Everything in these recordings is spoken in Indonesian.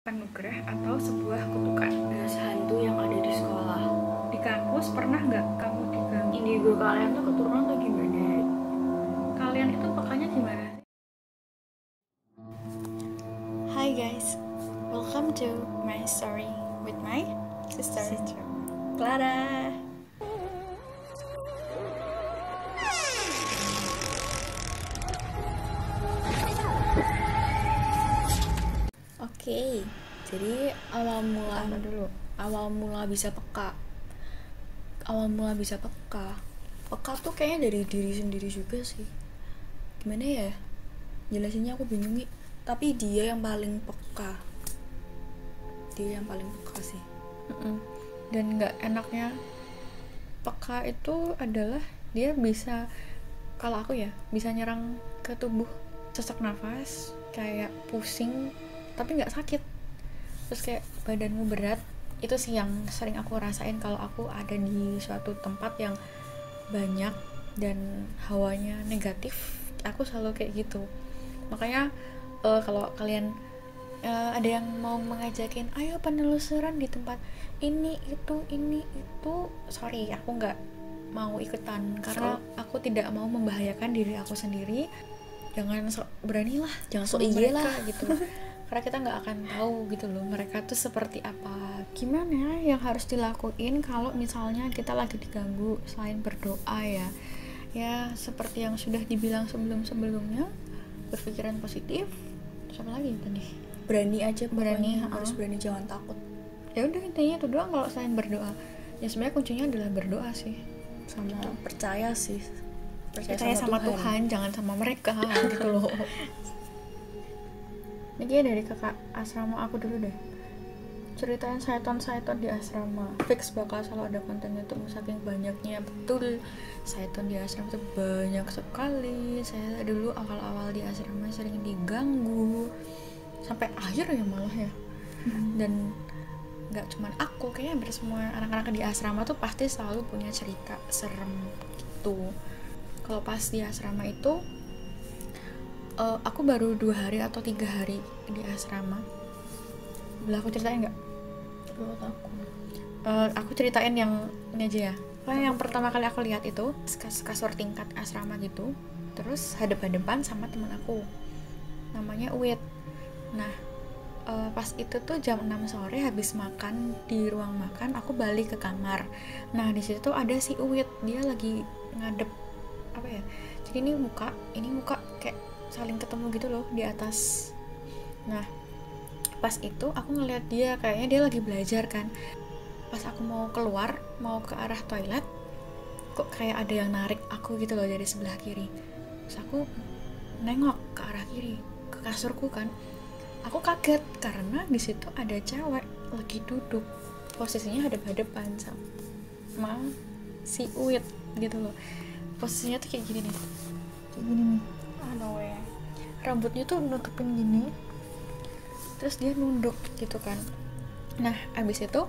Anugerah atau sebuah kutukan. Bahasa hantu yang ada di sekolah. Di kampus pernah nggak kamu diganggu? Indigo kalian tuh keturunan atau gimana? Kalian itu pekanya gimana sih? Hi guys, welcome to my story with my sister Clara. Oke, jadi awal mula bisa peka. Peka tuh kayaknya dari diri sendiri juga sih. Gimana ya? Jelasinnya aku bingung nih. Tapi dia yang paling peka. Sih. Dan nggak enaknya peka itu adalah dia bisa, kalau aku ya, bisa nyerang ke tubuh, sesak nafas, kayak pusing tapi nggak sakit, terus kayak badanmu berat. Itu sih yang sering aku rasain kalau aku ada di suatu tempat yang banyak dan hawanya negatif. Aku selalu kayak gitu. Makanya kalau kalian ada yang mau mengajakin ayo penelusuran di tempat ini itu, sorry, aku nggak mau ikutan karena aku tidak mau membahayakan diri aku sendiri. Jangan sok berani lah, jangan sok iya lah gitu. Karena kita nggak akan tahu gitu loh mereka tuh seperti apa. Gimana yang harus dilakuin kalau misalnya kita lagi diganggu selain berdoa ya seperti yang sudah dibilang sebelumnya, berpikiran positif. Terus apa lagi tadi? Berani aja, berani, harus berani, jangan takut. Ya udah, intinya itu doang kalau selain berdoa. Ya sebenarnya kuncinya adalah berdoa sih, sama gitu. Percaya sama Tuhan, jangan sama mereka gitu loh. Ini kayak dari kakak asrama aku dulu deh, ceritain setan di asrama. Fix bakal selalu ada konten YouTube saking banyaknya. Betul, setan di asrama itu banyak sekali. Saya dulu awal-awal di asrama sering diganggu sampai akhir ya malah ya. Dan nggak cuman aku, kayaknya hampir semua anak-anak di asrama tuh pasti selalu punya cerita serem gitu. Kalau pas di asrama itu aku baru 2 hari atau 3 hari di asrama. Boleh aku ceritain nggak? Aku ceritain yang ini aja ya. Yang pertama kali aku lihat itu kasur tingkat asrama gitu, terus hadap-hadapan sama teman aku namanya Uwit. Nah pas itu tuh jam 6 sore habis makan di ruang makan, aku balik ke kamar. Nah di situ ada si Uwit, dia lagi ngadep apa ya, jadi ini muka kayak saling ketemu gitu loh di atas. Nah pas itu aku ngeliat dia, kayaknya dia lagi belajar kan. Pas aku mau keluar, mau ke arah toilet, kok kayak ada yang narik aku gitu loh dari sebelah kiri. Terus aku nengok ke arah kiri, ke kasurku kan. Aku kaget karena di situ ada cewek lagi duduk, posisinya hadap-hadapan sama si Uwit gitu loh. Posisinya tuh kayak gini nih. Rambutnya tuh nutupin gini, terus dia nunduk gitu kan. Nah abis itu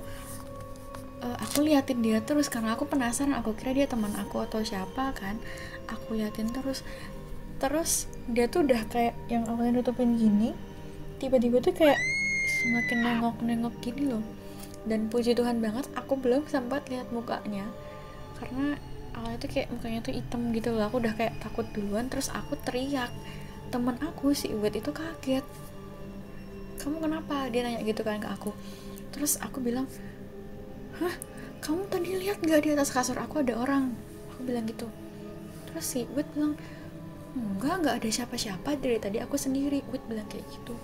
aku liatin dia terus karena aku penasaran, aku kira dia teman aku atau siapa kan. Aku liatin terus dia tuh udah kayak yang awalnya nutupin gini, tiba-tiba tuh kayak semakin nengok gini loh. Dan puji Tuhan banget aku belum sempat lihat mukanya, karena awalnya tuh kayak mukanya tuh hitam gitu loh. Aku udah kayak takut duluan, terus aku teriak. Teman aku si Uwit itu kaget, kamu kenapa? Dia nanya gitu kan ke aku. Terus aku bilang, hah, kamu tadi lihat gak di atas kasur aku ada orang? Aku bilang gitu. Terus si Uwit bilang, enggak ada siapa-siapa, dari tadi aku sendiri. Uwit bilang kayak gitu.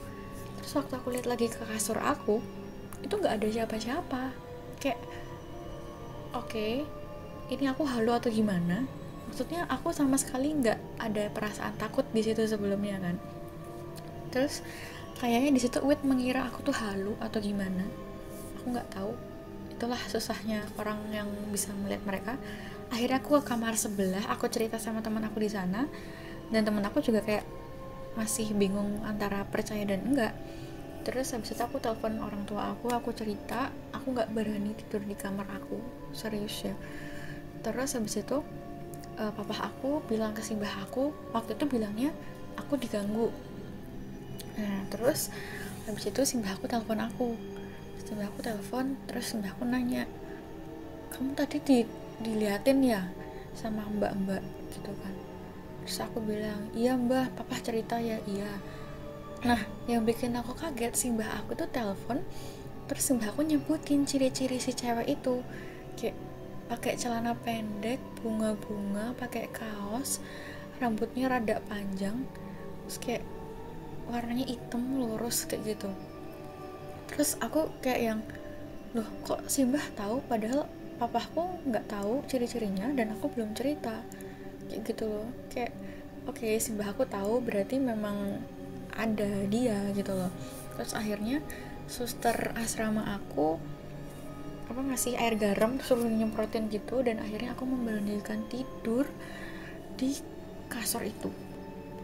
Terus waktu aku lihat lagi ke kasur aku, itu nggak ada siapa-siapa. Kayak oke, ini aku halu atau gimana? Maksudnya aku sama sekali nggak ada perasaan takut di situ sebelumnya kan. Terus kayaknya di situ Uwit mengira aku tuh halu atau gimana. Aku nggak tahu. Itulah susahnya orang yang bisa melihat mereka. Akhirnya aku ke kamar sebelah, aku cerita sama teman aku di sana, dan teman aku juga kayak masih bingung antara percaya dan enggak. Terus habis itu aku telepon orang tua aku cerita, aku nggak berani tidur di kamar aku, serius ya. Terus habis itu papa aku bilang ke si mbah aku, waktu itu bilangnya aku diganggu. Nah terus habis itu simbahku telepon terus simbahku nanya, kamu tadi diliatin ya sama mbak-mbak gitu kan. Terus aku bilang, iya mbah, papa cerita ya. Iya. Nah yang bikin aku kaget, simbah aku tuh telepon terus simbahku nyebutin ciri-ciri si cewek itu, kayak pakai celana pendek bunga-bunga, pakai kaos, rambutnya rada panjang, terus kayak warnanya hitam lurus kayak gitu. Terus aku kayak yang, loh kok simbah tahu padahal papaku nggak tahu ciri-cirinya dan aku belum cerita kayak gitu loh. Kayak oke, simbah aku tahu berarti memang ada dia gitu loh. Terus akhirnya suster asrama aku ngasih air garam suruh nyemprotin gitu, dan akhirnya aku memberanikan tidur di kasur itu.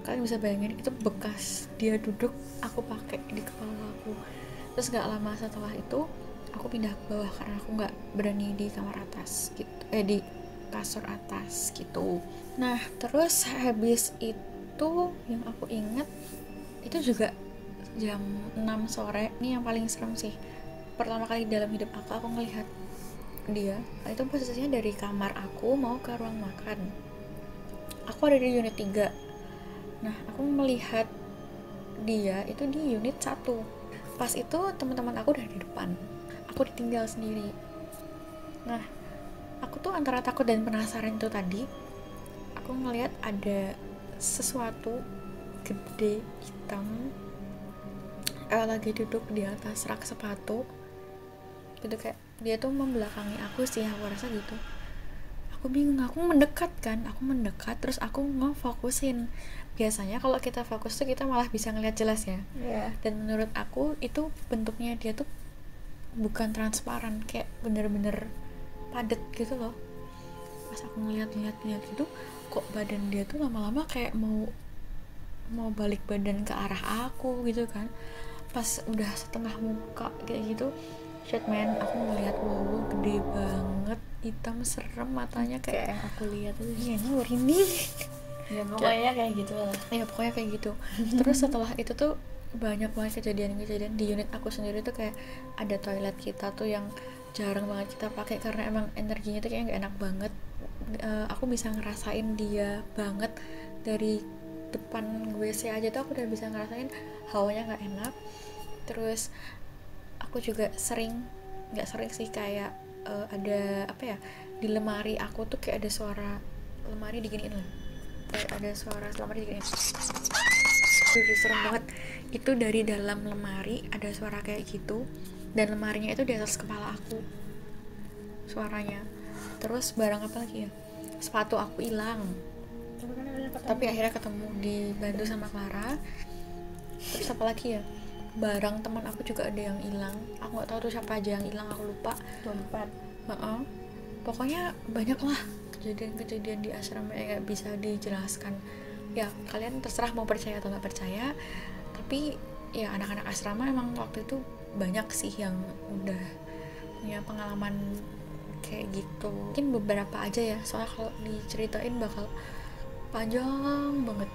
Kalian bisa bayangin itu bekas dia duduk aku pakai di kepala aku. Terus gak lama setelah itu aku pindah ke bawah karena aku gak berani di kamar atas gitu, di kasur atas gitu. Nah terus habis itu yang aku ingat itu juga jam 6 sore. Ini yang paling serem sih, pertama kali dalam hidup aku ngelihat dia. Itu posisinya dari kamar aku mau ke ruang makan, aku ada di unit 3. Nah aku melihat dia itu di unit 1. Pas itu teman-teman aku udah di depan, aku ditinggal sendiri. Nah aku tuh antara takut dan penasaran itu tadi. Aku ngelihat ada sesuatu gede hitam lagi duduk di atas rak sepatu gitu, kayak dia tuh membelakangi aku sih, aku rasa gitu. Aku bingung, aku mendekat terus aku ngefokusin. Biasanya kalau kita fokus tuh kita malah bisa ngeliat jelas ya. Dan menurut aku itu bentuknya dia tuh bukan transparan, kayak bener-bener padet gitu loh. Pas aku ngeliat gitu, kok badan dia tuh lama-lama kayak mau balik badan ke arah aku gitu kan. Pas udah setengah muka kayak gitu, shit man, aku ngeliat wow gede banget, hitam serem, matanya kayak yang aku lihat tuh. iya ini Ya pokoknya kayak gitu lah. ya pokoknya kayak gitu. Terus setelah itu tuh banyak banget kejadian-kejadian di unit aku sendiri tuh. Kayak ada toilet kita tuh yang jarang banget kita pakai karena emang energinya tuh kayak gak enak banget. Aku bisa ngerasain dia banget dari depan WC aja tuh aku udah bisa ngerasain hawanya gak enak. Terus aku juga nggak sering sih, kayak ada apa ya, di lemari aku tuh kayak ada suara lemari diginiin lah, kayak ada suara lemari diginiin. Serem banget itu, dari dalam lemari ada suara kayak gitu, dan lemarinya itu di atas kepala aku suaranya. Terus barang apa lagi ya, sepatu aku hilang, tapi akhirnya ketemu, dibantu sama Clara. Terus apa lagi ya, barang teman aku juga ada yang hilang, aku nggak tahu tuh siapa aja yang hilang, aku lupa. Dompet. Pokoknya banyak lah kejadian-kejadian di asrama yang nggak bisa dijelaskan ya. Kalian terserah mau percaya atau nggak percaya, tapi ya anak-anak asrama emang waktu itu banyak sih yang udah punya pengalaman kayak gitu. Mungkin beberapa aja ya, soalnya kalau diceritain bakal panjang banget.